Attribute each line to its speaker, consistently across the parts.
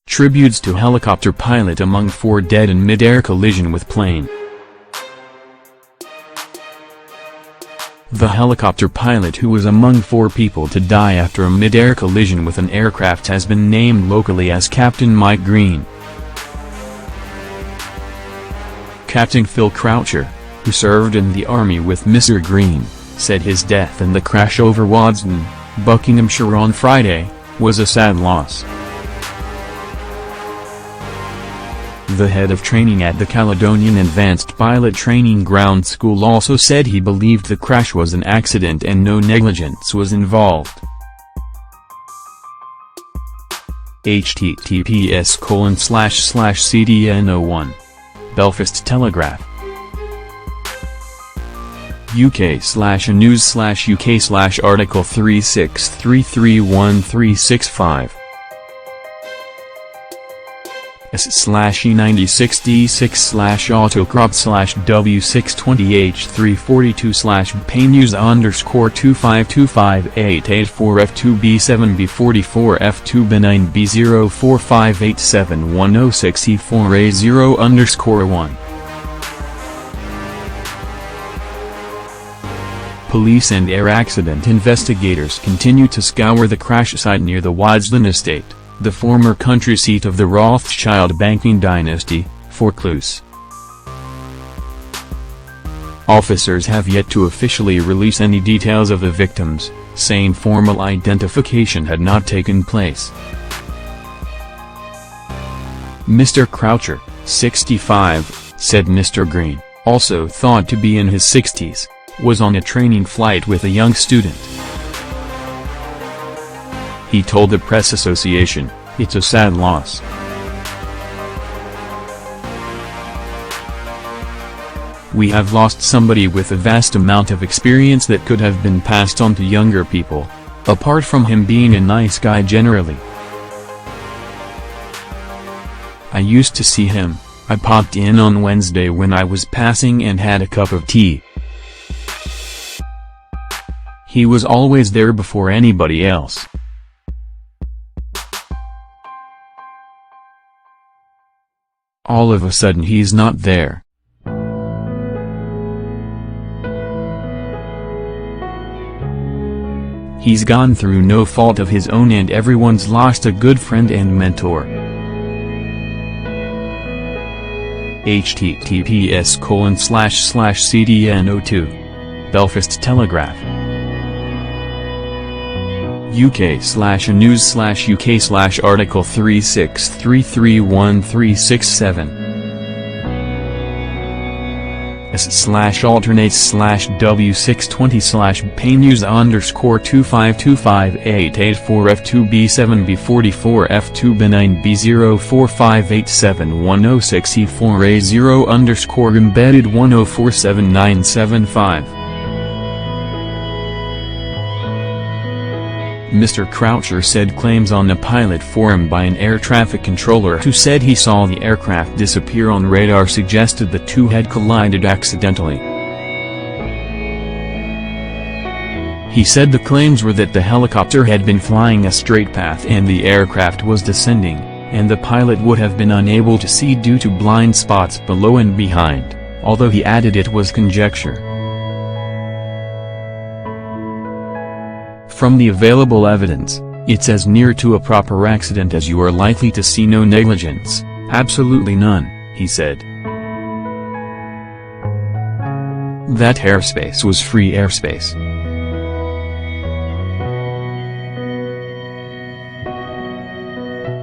Speaker 1: Tributes to helicopter pilot among 4 dead in mid-air collision with plane. The helicopter pilot who was among 4 people to die after a mid-air collision with an aircraft has been named locally as Captain Mike Green. Captain Phil Croucher, who served in the Army with Mr. Green, said his death in the crash over Wadston, Buckinghamshire on Friday, was a sad loss. The head of training at the Caledonian Advanced Pilot Training Ground School also said he believed the crash was an accident and no negligence was involved. https://cdn01. Belfast Telegraph. UK/news/UK/article 36331365. //P96D6/AutoCrop/W628/342/Paynews_K2525884F2B7B44F2B9B045871060-4A0_1. Police and air accident investigators continue to scour the crash site near the Wadston estate, the former country seat of the Rothschild banking dynasty, Forecluse. Officers have yet to officially release any details of the victims, saying formal identification had not taken place. Mr. Croucher, 65, said Mr. Green, also thought to be in his 60s, was on a training flight with a young student. He told the Press Association, "It's a sad loss. We have lost somebody with a vast amount of experience that could have been passed on to younger people, apart from him being a nice guy generally. I used to see him, I popped in on Wednesday when I was passing and had a cup of tea. He was always there before anybody else. All of a sudden he's not there. He's gone through no fault of his own and everyone's lost a good friend and mentor." https://cdn02. Belfast Telegraph. UK/news/UK/article 36331367. //alternate/W620/Paynews_K2525884F2B7B44F2B9B045871060-4A0_embedded 1047975. Mr. Croucher said claims on a pilot forum by an air traffic controller who said he saw the aircraft disappear on radar suggested the two had collided accidentally. He said the claims were that the helicopter had been flying a straight path and the aircraft was descending, and the pilot would have been unable to see due to blind spots below and behind, although he added it was conjecture. From the available evidence, it's as near to a proper accident as you are likely to see. No negligence, absolutely none, he said. That airspace was free airspace.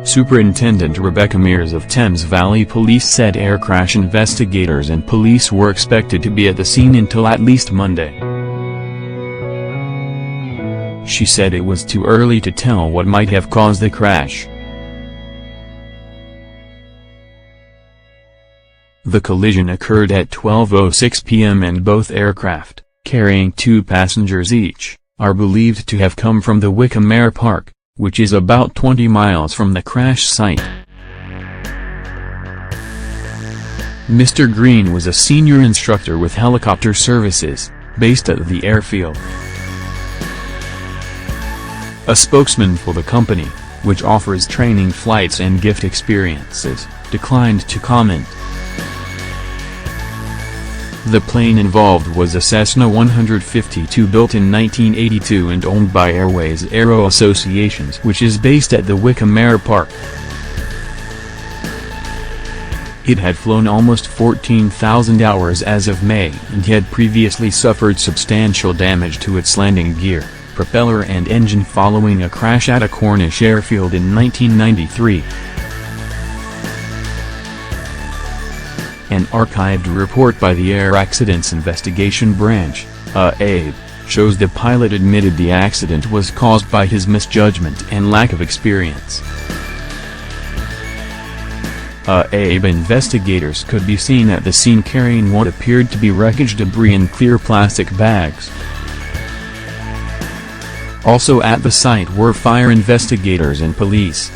Speaker 1: Superintendent Rebecca Mears of Thames Valley Police said air crash investigators and police were expected to be at the scene until at least Monday. She said it was too early to tell what might have caused the crash. The collision occurred at 12:06 p.m. and both aircraft, carrying 2 passengers each, are believed to have come from the Wickham Air Park, which is about 20 miles from the crash site. Mr. Green was a senior instructor with helicopter services, based at the airfield. A spokesman for the company, which offers training flights and gift experiences, declined to comment. The plane involved was a Cessna 152 built in 1982 and owned by Airways Aero Associations, which is based at the Wickham Air Park. It had flown almost 14,000 hours as of May and had previously suffered substantial damage to its landing gear, propeller and engine following a crash at a Cornish airfield in 1993. An archived report by the Air Accidents Investigation Branch, AAB, shows the pilot admitted the accident was caused by his misjudgment and lack of experience. AAB investigators could be seen at the scene carrying what appeared to be wreckage debris in clear plastic bags. Also at the site were fire investigators and police.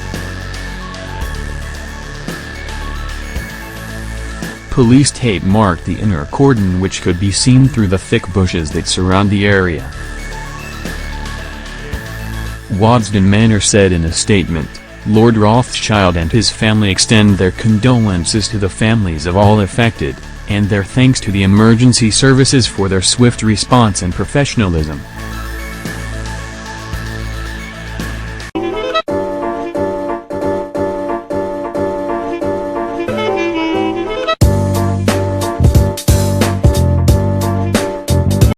Speaker 1: Police tape marked the inner cordon, which could be seen through the thick bushes that surround the area. Waddesdon Manor said in a statement, "Lord Rothschild and his family extend their condolences to the families of all affected, and their thanks to the emergency services for their swift response and professionalism."